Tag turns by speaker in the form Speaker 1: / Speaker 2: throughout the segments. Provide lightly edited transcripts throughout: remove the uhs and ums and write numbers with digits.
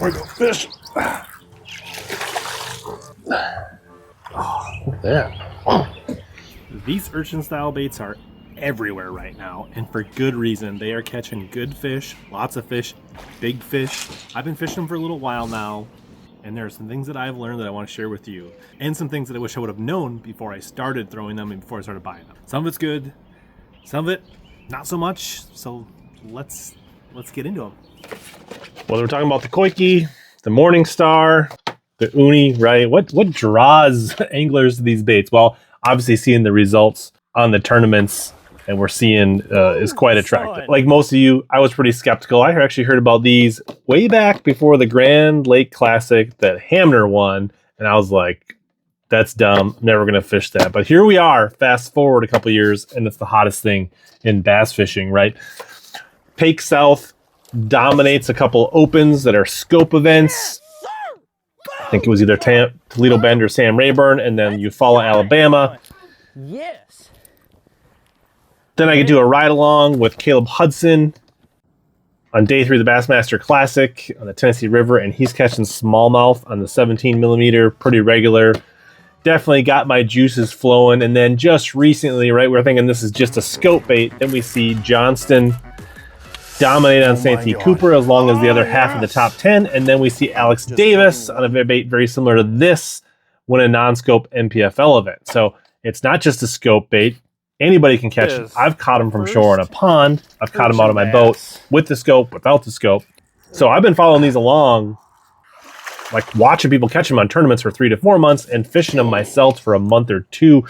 Speaker 1: We're gonna go fish. Oh, look at that. These urchin style baits are everywhere right now, and for good reason. They are catching good fish, lots of fish, big fish. I've been fishing them for a little while now, and there are some things that I've learned that I want to share with you, and some things that I wish I would have known before I started throwing them and before I started buying them. Some of it's good, some of it not so much, so let's get into them. Well, we're talking about the Coike, the Morning Star, the Uni, right? What draws anglers to these baits? Well, obviously seeing the results on the tournaments and we're seeing is quite attractive. Like most of you, I was pretty skeptical. I actually heard about these way back before the Grand Lake Classic that Hamner won, and I was like, that's dumb. I'm never going to fish that. But here we are, fast forward a couple years, and it's the hottest thing in bass fishing, right? Pake South dominates a couple opens that are scope events. I think it was either Toledo Bend or Sam Rayburn, and then Eufaula, Alabama.
Speaker 2: Yes.
Speaker 1: Then I could do a ride along with Caleb Hudson on day 3 of the Bassmaster Classic on the Tennessee River, and he's catching smallmouth on the 17 millimeter, pretty regular. Definitely got my juices flowing. And then just recently, right, we're thinking this is just a scope bait. Then we see Johnston dominate on Santee Cooper as long as the other half of the top 10. And then we see Alex Davis on a bait very similar to this win a non-scope NPFL event. So it's not just a scope bait. Anybody can catch them. I've caught them from shore in a pond. I've caught them out of my boat with the scope, without the scope. So I've been following these along, like watching people catch them on tournaments for 3 to 4 months and fishing them myself for a month or 2.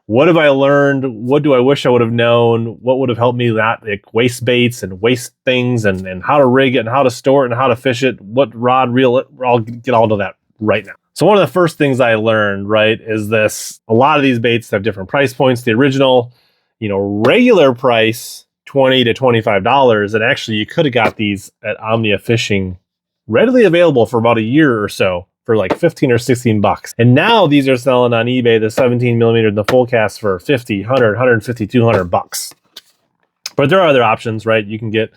Speaker 1: What have I learned? What do I wish I would have known? What would have helped me not like waste baits and waste things and how to rig it and how to store it and how to fish it? What rod, reel it? I'll get all to that right now. So one of the first things I learned, right, is this. A lot of these baits have different price points. The original, regular price, $20 to $25. And actually, you could have got these at Omnia Fishing readily available for about a year or so for like 15 or 16 bucks. And now these are selling on eBay, the 17 millimeter and the full cast for 50, 100, 150, 200 bucks. But there are other options, right? You can get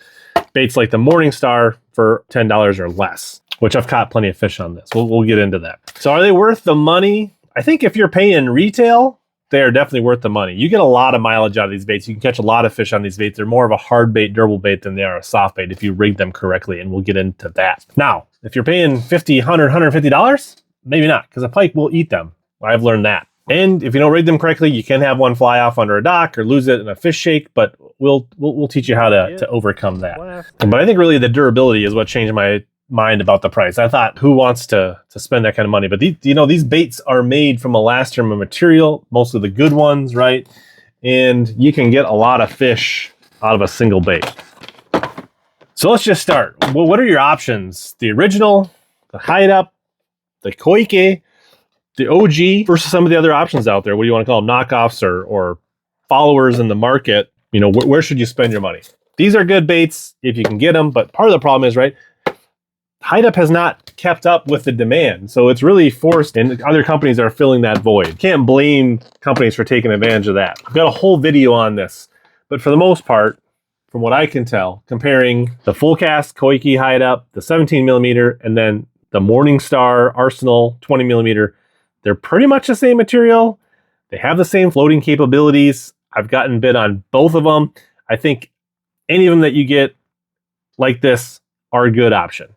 Speaker 1: baits like the Morning Star for $10 or less, which I've caught plenty of fish on this. We'll get into that. So are they worth the money? I think if you're paying retail, they are definitely worth the money. You get a lot of mileage out of these baits. You can catch a lot of fish on these baits. They're more of a hard bait, durable bait than they are a soft bait if you rig them correctly, and we'll get into that. Now, if you're paying $50, $100, $150, maybe not, because a pike will eat them. I've learned that. And if you don't rig them correctly, you can have one fly off under a dock or lose it in a fish shake, but we'll teach you how to overcome that. But I think really the durability is what changed my mind about the price. I thought, who wants to spend that kind of money? But these baits are made from elastomer material, most of the good ones, right? And you can get a lot of fish out of a single bait. So let's just start. Well, what are your options? The original, the hide up, the Coike, the OG versus some of the other options out there. What do you want to call them? Knockoffs or followers in the market? Where should you spend your money? These are good baits if you can get them, but part of the problem is, right, hide up has not kept up with the demand. So it's really forced, and other companies are filling that void. Can't blame companies for taking advantage of that. I've got a whole video on this, but for the most part, from what I can tell, comparing the full cast Coike hide up, the 17 millimeter, and then the Morning Star Arsenal 20 millimeter, they're pretty much the same material. They have the same floating capabilities. I've gotten bid on both of them. I think any of them that you get like this are a good option.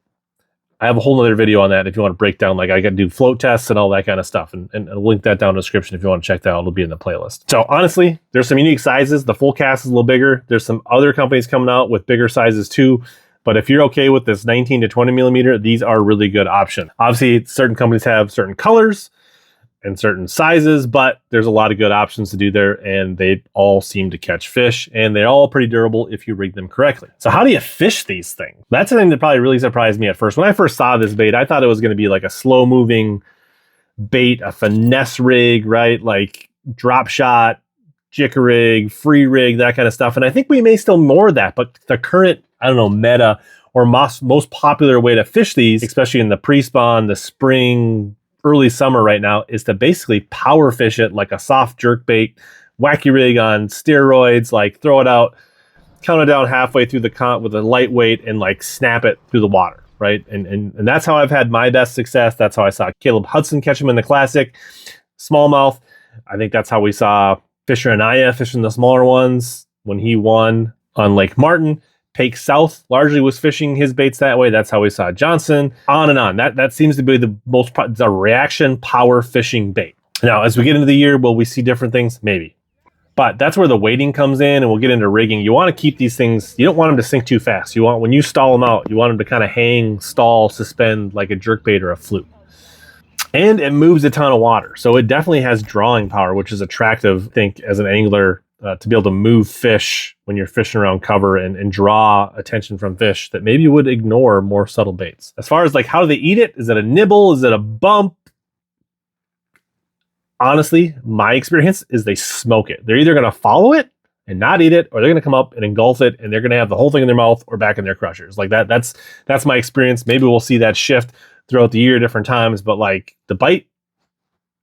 Speaker 1: I have a whole other video on that if you want to break down, like I can do float tests and all that kind of stuff, and I'll link that down in the description if you want to check that out. It'll be in the playlist. So honestly, there's some unique sizes. The full cast is a little bigger. There's some other companies coming out with bigger sizes too. But if you're okay with this 19 to 20 millimeter, these are a really good option. Obviously, certain companies have certain colors and certain sizes, but there's a lot of good options to do there, and they all seem to catch fish, and they're all pretty durable if you rig them correctly. So how do you fish these things? That's the thing that probably really surprised me at first. When I first saw this bait, I thought it was going to be like a slow-moving bait, a finesse rig, right? Like drop shot, jig rig, free rig, that kind of stuff. And I think we may still more that, but the current, meta or most popular way to fish these, especially in the pre-spawn, the spring, early summer right now, is to basically power fish it like a soft jerk bait, wacky rig on steroids, like throw it out count it down halfway through the with a lightweight and like snap it through the water, right? And that's how I've had my best success. That's how I saw Caleb Hudson catch him in the Classic. Smallmouth. I think that's how we saw Fisher Anaya fishing the smaller ones when he won on Lake Martin. Pake South largely was fishing his baits that way. That's how we saw Johnson. On and on. That seems to be the reaction power fishing bait. Now, as we get into the year, will we see different things? Maybe. But that's where the weighting comes in, and we'll get into rigging. You want to keep these things, you don't want them to sink too fast. You want, when you stall them out, you want them to kind of hang, stall, suspend like a jerkbait or a fluke. And it moves a ton of water. So it definitely has drawing power, which is attractive, I think, as an angler, to be able to move fish when you're fishing around cover and draw attention from fish that maybe you would ignore more subtle baits. As far as like, how do they eat it? Is it a nibble? Is it a bump? Honestly, my experience is they smoke it. They're either going to follow it and not eat it, or they're going to come up and engulf it, and they're going to have the whole thing in their mouth or back in their crushers. Like that's my experience. Maybe we'll see that shift throughout the year, different times, but like the bite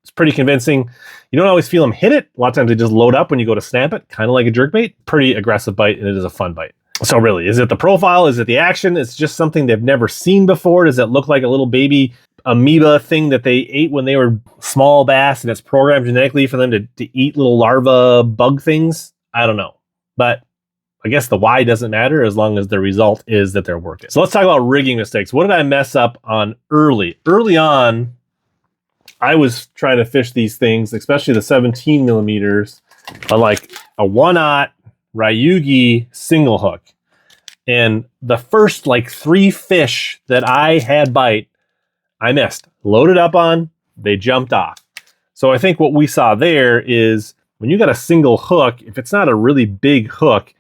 Speaker 1: is pretty convincing. You don't always feel them hit it. A lot of times they just load up when you go to snap it, kind of like a jerkbait. Pretty aggressive bite, and it is a fun bite. So really, is it the profile? Is it the action? It's just something they've never seen before. Does it look like a little baby amoeba thing that they ate when they were small bass, and it's programmed genetically for them to eat little larva bug things? I don't know. But I guess the why doesn't matter as long as the result is that they're working. So let's talk about rigging mistakes. What did I mess up on early? Early on, I was trying to fish these things, especially the 17 millimeters, on like a 1/0 Ryugi single hook. And the first like 3 fish that I had bite, I missed. Loaded up on, they jumped off. So I think what we saw there is when you got a single hook, if it's not a really big hook,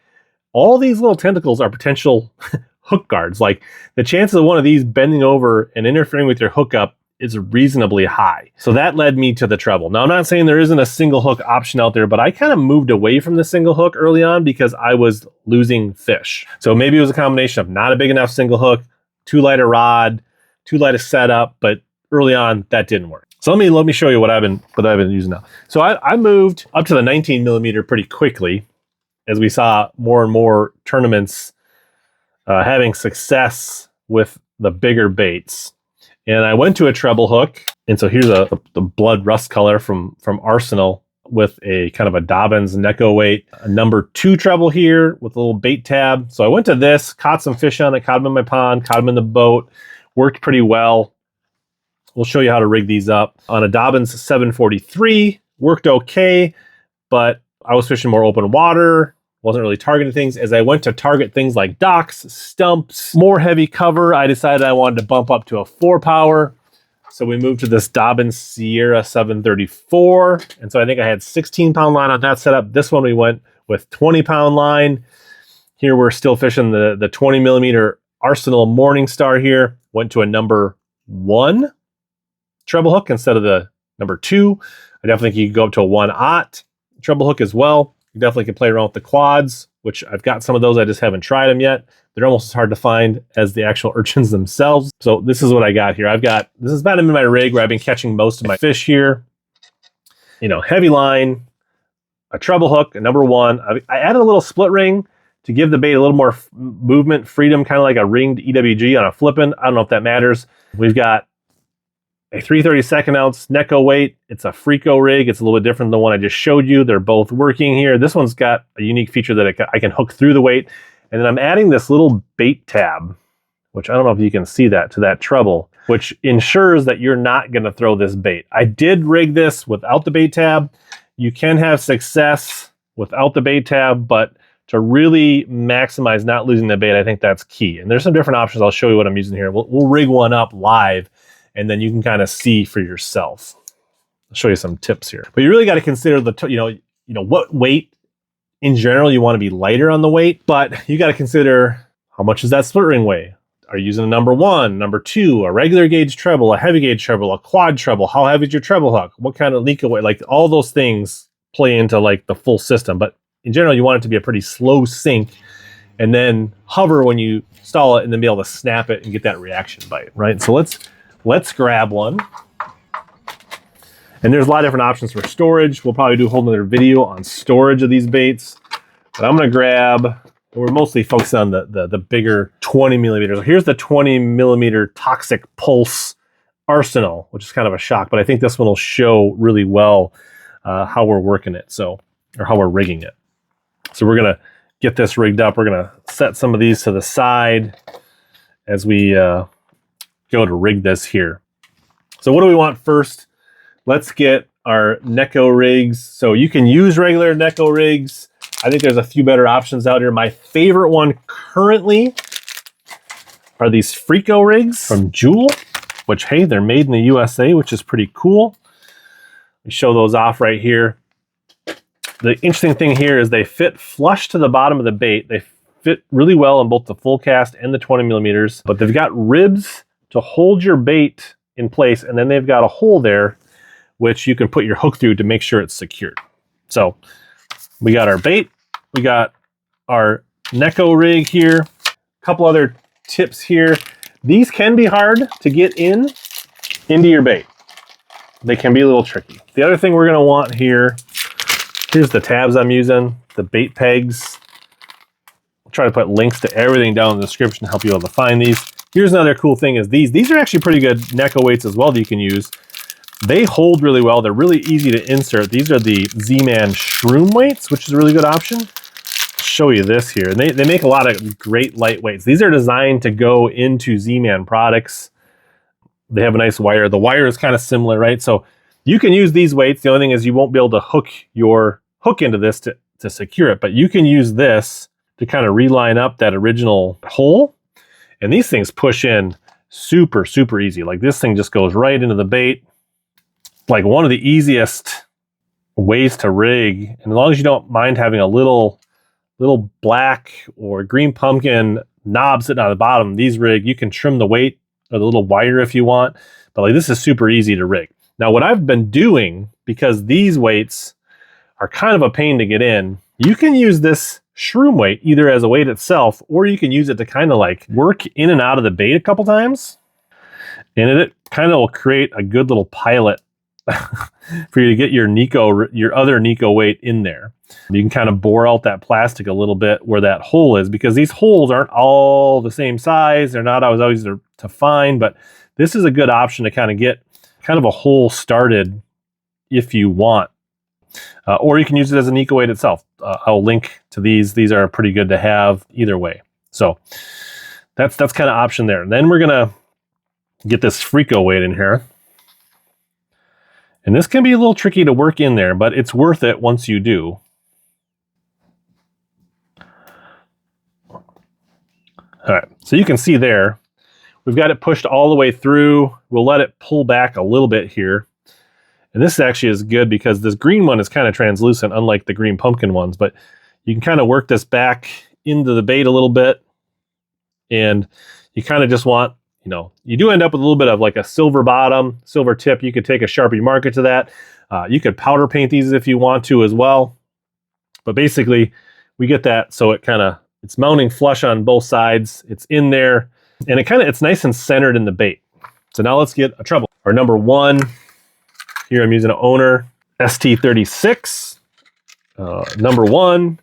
Speaker 1: all these little tentacles are potential hook guards. Like the chances of one of these bending over and interfering with your hookup is reasonably high. So that led me to the treble. Now, I'm not saying there isn't a single hook option out there, but I kind of moved away from the single hook early on because I was losing fish. So maybe it was a combination of not a big enough single hook, too light a rod, too light a setup, but early on that didn't work. So let me show you what I've been using now. So I moved up to the 19 millimeter pretty quickly as we saw more and more tournaments having success with the bigger baits. And I went to a treble hook. And so here's the blood rust color from Arsenal with a kind of a Dobbins Neko weight, a number 2 treble here with a little bait tab. So I went to this, caught some fish on it, caught them in my pond, caught them in the boat, worked pretty well. We'll show you how to rig these up. On a Dobbins 743, worked okay, but I was fishing more open water, wasn't really targeting things. As I went to target things like docks, stumps, more heavy cover, I decided I wanted to bump up to a 4 power. So we moved to this Dobbins Sierra 734. And so I think I had 16-pound line on that setup. This one we went with 20-pound line. Here we're still fishing the 20 millimeter Arsenal Morningstar here. Went to a number 1 treble hook instead of the number 2. I definitely think you could go up to a 1/0 treble hook as well. You definitely can play around with the quads, which I've got some of those. I just haven't tried them yet. They're almost as hard to find as the actual urchins themselves. So this is what I got here. This is about in my rig where I've been catching most of my fish here. You know, heavy line, a treble hook, a number 1. I added a little split ring to give the bait a little more movement, freedom, kind of like a ringed EWG on a flippin'. I don't know if that matters. We've got a 3/32 ounce Neko weight. It's a Frico rig. It's a little bit different than the one I just showed you. They're both working here. This one's got a unique feature that I can hook through the weight. And then I'm adding this little bait tab, which I don't know if you can see that, to that treble, which ensures that you're not going to throw this bait. I did rig this without the bait tab. You can have success without the bait tab, but to really maximize not losing the bait, I think that's key. And there's some different options. I'll show you what I'm using here. We'll rig one up live, and then you can kind of see for yourself. I'll show you some tips here. But you really got to consider you know what weight in general. You want to be lighter on the weight, but you got to consider how much does that split ring weigh? Are you using a number 1, number 2, a regular gauge treble, a heavy gauge treble, a quad treble? How heavy is your treble hook? What kind of leak weight? Like all those things play into like the full system. But in general, you want it to be a pretty slow sink and then hover when you stall it and then be able to snap it and get that reaction bite, right? So let's grab one. And there's a lot of different options for storage. We'll probably do a whole nother video on storage of these baits. But I'm gonna grab We're mostly focused on the bigger 20 millimeters. Here's the 20 millimeter toxic pulse arsenal, which is kind of a shock, but I think this one will show really well how we're working it, or how we're rigging it. So we're gonna get this rigged up. We're gonna set some of these to the side as we go to rig this here. So what do we want first? Let's get our Neko rigs. So you can use regular Neko rigs. I think there's a few better options out here. My favorite one currently are these Frico rigs from Jewel, which, hey, they're made in the USA, which is pretty cool. We show those off right here. The interesting thing here is they fit flush to the bottom of the bait. They fit really well on both the full cast and the 20 millimeters, but they've got ribs to hold your bait in place, and then they've got a hole there which you can put your hook through to make sure it's secured. So we got our bait, we got our Neko rig here. A couple other tips here. These can be hard to get into your bait. They can be a little tricky. The other thing we're gonna want here, here's the tabs I'm using, the bait pegs. I'll try to put links to everything down in the description to help you able to find these. Here's another cool thing is these are actually pretty good Neko weights as well that you can use. They hold really well. They're really easy to insert. These are the Z-Man Shroom weights, which is a really good option. I'll show you this here. And they make a lot of great lightweights. These are designed to go into Z-Man products. They have a nice wire. The wire is kind of similar, right? So you can use these weights. The only thing is you won't be able to hook your hook into this to secure it, but you can use this to kind of reline up that original hole. And these things push in super, super easy. Like this thing just goes right into the bait. Like one of the easiest ways to rig, and as long as you don't mind having a little black or green pumpkin knob sitting on the bottom, these rig, you can trim the weight or the little wire if you want, but like this is super easy to rig. Now what I've been doing, because these weights are kind of a pain to get in, you can use this shroom weight either as a weight itself, or you can use it to kind of like work in and out of the bait a couple times, and it kind of will create a good little pilot for you to get your other Neko weight in there. You can kind of bore out that plastic a little bit where that hole is, because these holes aren't all the same size. They're not always to find, but this is a good option to kind of get kind of a hole started if you want. Or you can use it as a Neko weight itself. I'll link to these. These are pretty good to have either way. So that's kind of option there. And then we're gonna get this Frico weight in here. And this can be a little tricky to work in there, but it's worth it once you do. All right, so you can see there, we've got it pushed all the way through. We'll let it pull back a little bit here. And this actually is good because this green one is kind of translucent, unlike the green pumpkin ones, but you can kind of work this back into the bait a little bit. And you kind of just want, you do end up with a little bit of like a silver bottom, silver tip. You could take a Sharpie marker to that. You could powder paint these if you want to as well. But basically, we get that so it's mounting flush on both sides. It's in there, and it's nice and centered in the bait. So now let's get a treble. Our number one, here I'm using an Owner ST36. Number one.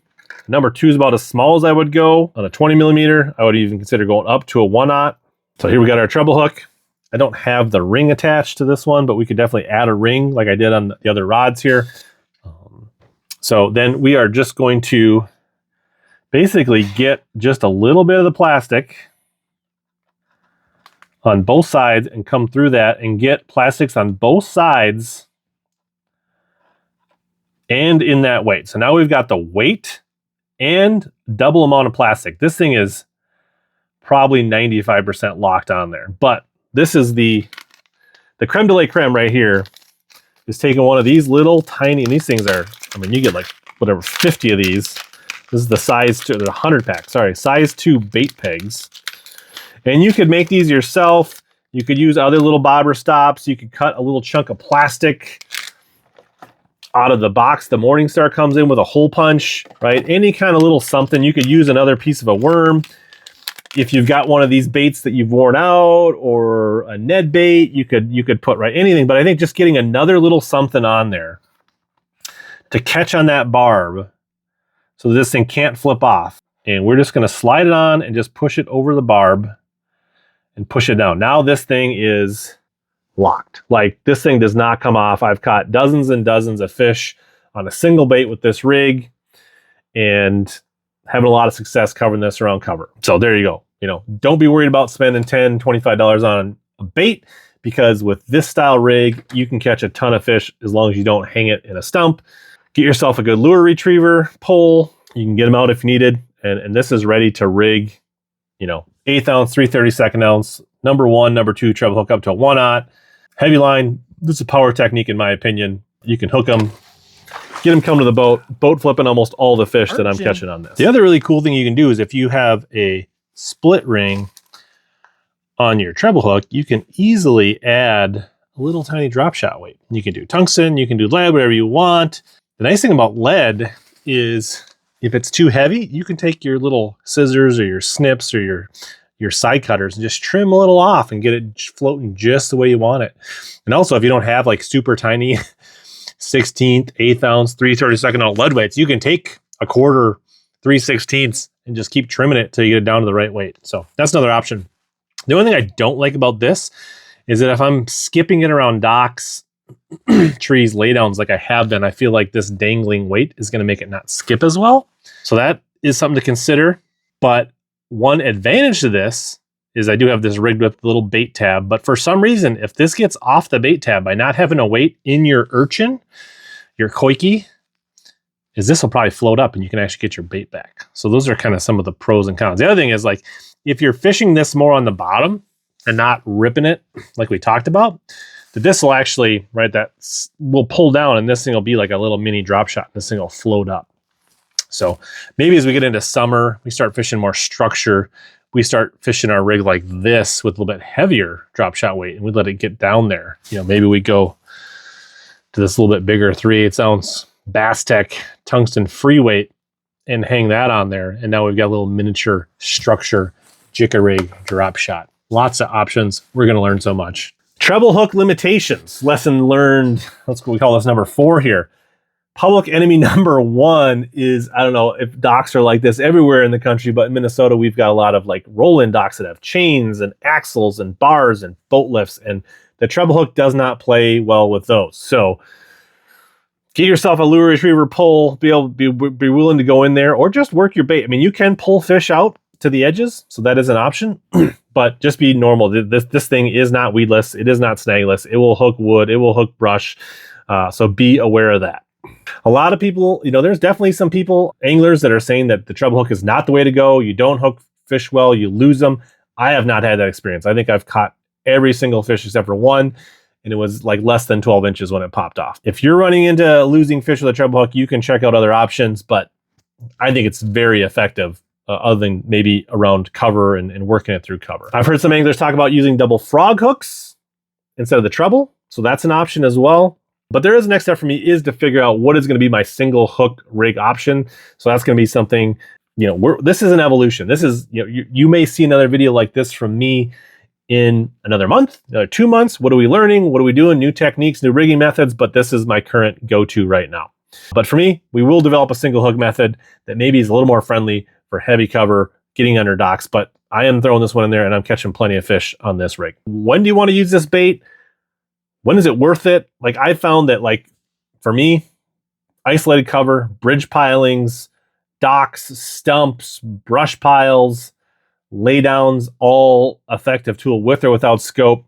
Speaker 1: Number two is about as small as I would go. On a 20 millimeter, I would even consider going up to a 1/0. So here we got our treble hook. I don't have the ring attached to this one, but we could definitely add a ring like I did on the other rods here. So then we are just going to basically get just a little bit of the plastic on both sides and come through that and get plastics on both sides and in that weight. So now we've got the weight and double amount of plastic. This thing is probably 95% locked on there, but this is the creme de la creme right here, is taking one of these little tiny, and these things are, you get like whatever, 50 of these. This is the size 2, the 100 pack, sorry, size 2 bait pegs. And you could make these yourself. You could use other little bobber stops. You could cut a little chunk of plastic out of the box. The Morningstar comes in with a hole punch, right? Any kind of little something. You could use another piece of a worm. If you've got one of these baits that you've worn out, or a Ned bait, you could put anything. But I think just getting another little something on there to catch on that barb so this thing can't flip off. and we're just going to slide it on and just push it over the barb and push it down. Now this thing is locked. Like, this thing does not come off. I've caught dozens and dozens of fish on a single bait with this rig and having a lot of success covering this around cover. So there you go. You know, don't be worried about spending $10, $25 on a bait, because with this style rig, you can catch a ton of fish as long as you don't hang it in a stump. Get yourself a good lure retriever pole. You can get them out if needed. And this is ready to rig, you know, 1/8 ounce, 3/32 ounce, number 1, number 2 treble hook up to a 1/0. Heavy line, this is a power technique in my opinion. You can hook them, get them come to the boat flipping almost all the fish that I'm catching on this. The other really cool thing you can do is if you have a split ring on your treble hook, you can easily add a little tiny drop shot weight. You can do tungsten, you can do lead, whatever you want. The nice thing about lead is if it's too heavy, you can take your little scissors or your snips or your side cutters and just trim a little off and get it floating just the way you want it. And also, if you don't have like super tiny 1/16, 1/8 ounce, 3/32 ounce lead weights, you can take a 1/4, 3/16 and just keep trimming it till you get it down to the right weight. So that's another option. The only thing I don't like about this is that if I'm skipping it around docks, trees, laydowns like I have been, I feel like this dangling weight is going to make it not skip as well. So that is something to consider. But one advantage to this is I do have this rigged with a little bait tab, but for some reason, if this gets off the bait tab by not having a weight in your urchin, your coike, is this will probably float up and you can actually get your bait back. So those are kind of some of the pros and cons. The other thing is, like, if you're fishing this more on the bottom and not ripping it like we talked about, this will actually, right, that will pull down and this thing will be like a little mini drop shot. This thing will float up. So maybe as we get into summer, we start fishing more structure. We start fishing our rig like this with a little bit heavier drop shot weight and we let it get down there. You know, maybe we go to this little bit bigger 3/8 ounce Bass Tech tungsten free weight and hang that on there. And now we've got a little miniature structure jigger rig drop shot. Lots of options. We're going to learn so much. Treble hook limitations. Lesson learned. We call this number 4 here. Public enemy number 1 is, I don't know if docks are like this everywhere in the country, but in Minnesota, we've got a lot of like roll-in docks that have chains and axles and bars and boat lifts, and the treble hook does not play well with those. So get yourself a lure retriever pole, be willing to go in there, or just work your bait. I mean, you can pull fish out to the edges, so that is an option, but just be normal. This thing is not weedless. It is not snagless. It will hook wood. It will hook brush. So be aware of that. A lot of people, you know, there's definitely some people, anglers, that are saying that the treble hook is not the way to go. You don't hook fish well, you lose them. I have not had that experience. I think I've caught every single fish except for one, and it was like less than 12 inches when it popped off. If you're running into losing fish with a treble hook, you can check out other options, but I think it's very effective, other than maybe around cover and working it through cover. I've heard some anglers talk about using double frog hooks instead of the treble, so that's an option as well. But there is a next step for me, is to figure out what is going to be my single hook rig option. So that's going to be something, you know, this is an evolution. This is, you know, you may see another video like this from me in another month, another 2 months. What are we learning? What are we doing? New techniques, new rigging methods, but this is my current go-to right now. But for me, we will develop a single hook method that maybe is a little more friendly for heavy cover, getting under docks, but I am throwing this one in there and I'm catching plenty of fish on this rig. When do you want to use this bait? When is it worth it? Like, I found that, like, for me, isolated cover, bridge pilings, docks, stumps, brush piles, laydowns, all effective tool with or without scope.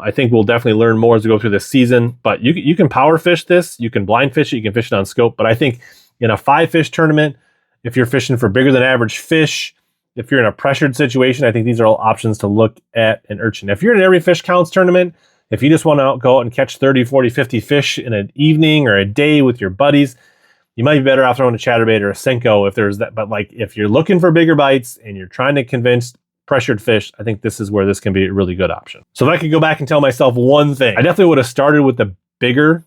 Speaker 1: I think we'll definitely learn more as we go through this season, but you can power fish this, you can blind fish it, you can fish it on scope, but I think in a 5-fish tournament, if you're fishing for bigger than average fish, if you're in a pressured situation, I think these are all options to look at an urchin. If you're in an every fish counts tournament, if you just want to go out and catch 30, 40, 50 fish in an evening or a day with your buddies, you might be better off throwing a chatterbait or a Senko if there's that. But like, if you're looking for bigger bites and you're trying to convince pressured fish, I think this is where this can be a really good option. So if I could go back and tell myself one thing, I definitely would have started with the bigger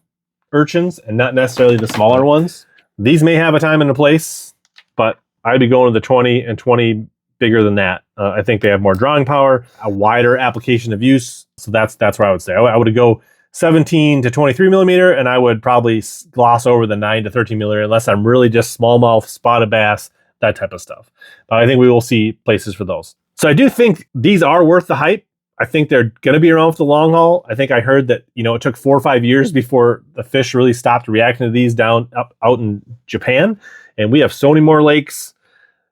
Speaker 1: urchins and not necessarily the smaller ones. These may have a time and a place, but I'd be going to the 20 and 20 bigger than that. I think they have more drawing power, a wider application of use. So that's where I would say. I would go 17 to 23 millimeter, and I would probably gloss over the 9 to 13 millimeter unless I'm really just smallmouth spotted bass. that type of stuff. But I think we will see places for those. So I do think these are worth the hype. I think they're going to be around for the long haul. I think I heard that, you know, it took 4 or 5 years before the fish really stopped reacting to these out in Japan. And we have so many more lakes,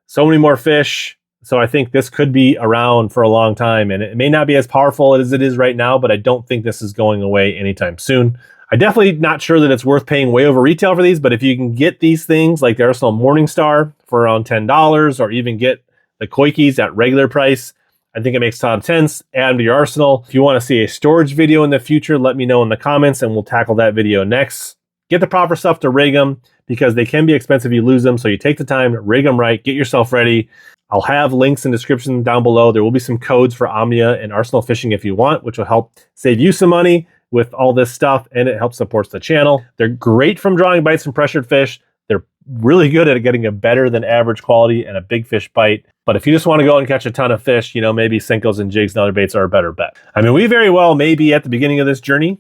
Speaker 1: so many more fish. So I think this could be around for a long time. And it may not be as powerful as it is right now, but I don't think this is going away anytime soon. I'm definitely not sure that it's worth paying way over retail for these, but if you can get these things like the Arsenal Morningstar for around $10, or even get the Coikes at regular price, I think it makes a ton of sense. Add them to your arsenal. If you want to see a storage video in the future, let me know in the comments and we'll tackle that video next. Get the proper stuff to rig them, because they can be expensive if you lose them. So you take the time, rig them right, get yourself ready. I'll have links in the description down below. There will be some codes for Omnia and Arsenal Fishing if you want, which will help save you some money with all this stuff, and it helps support the channel. They're great from drawing bites from pressured fish. They're really good at getting a better than average quality and a big fish bite. But if you just want to go and catch a ton of fish, you know, maybe Senkos and jigs and other baits are a better bet. I mean, we very well may be at the beginning of this journey,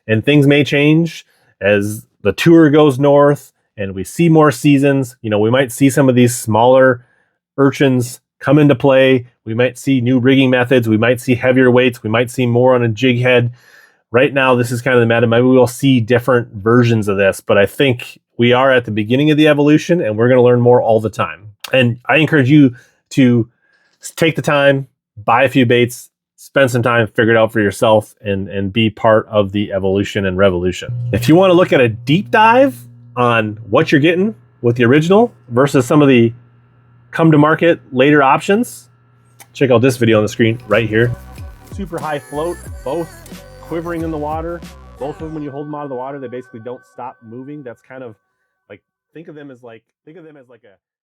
Speaker 1: and things may change as the tour goes north and we see more seasons. You know, we might see some of these smaller urchins come into play. We might see new rigging methods. We might see heavier weights. We might see more on a jig head. Right now, this is kind of the meta. Maybe we'll see different versions of this, but I think we are at the beginning of the evolution, and we're going to learn more all the time. And I encourage you to take the time, buy a few baits, spend some time, figure it out for yourself, and be part of the evolution and revolution. If you want to look at a deep dive on what you're getting with the original versus some of the come to market later options, check out this video on the screen right here. Super high float, both quivering in the water. Both of them, when you hold them out of the water, they basically don't stop moving. That's kind of like, think of them as like a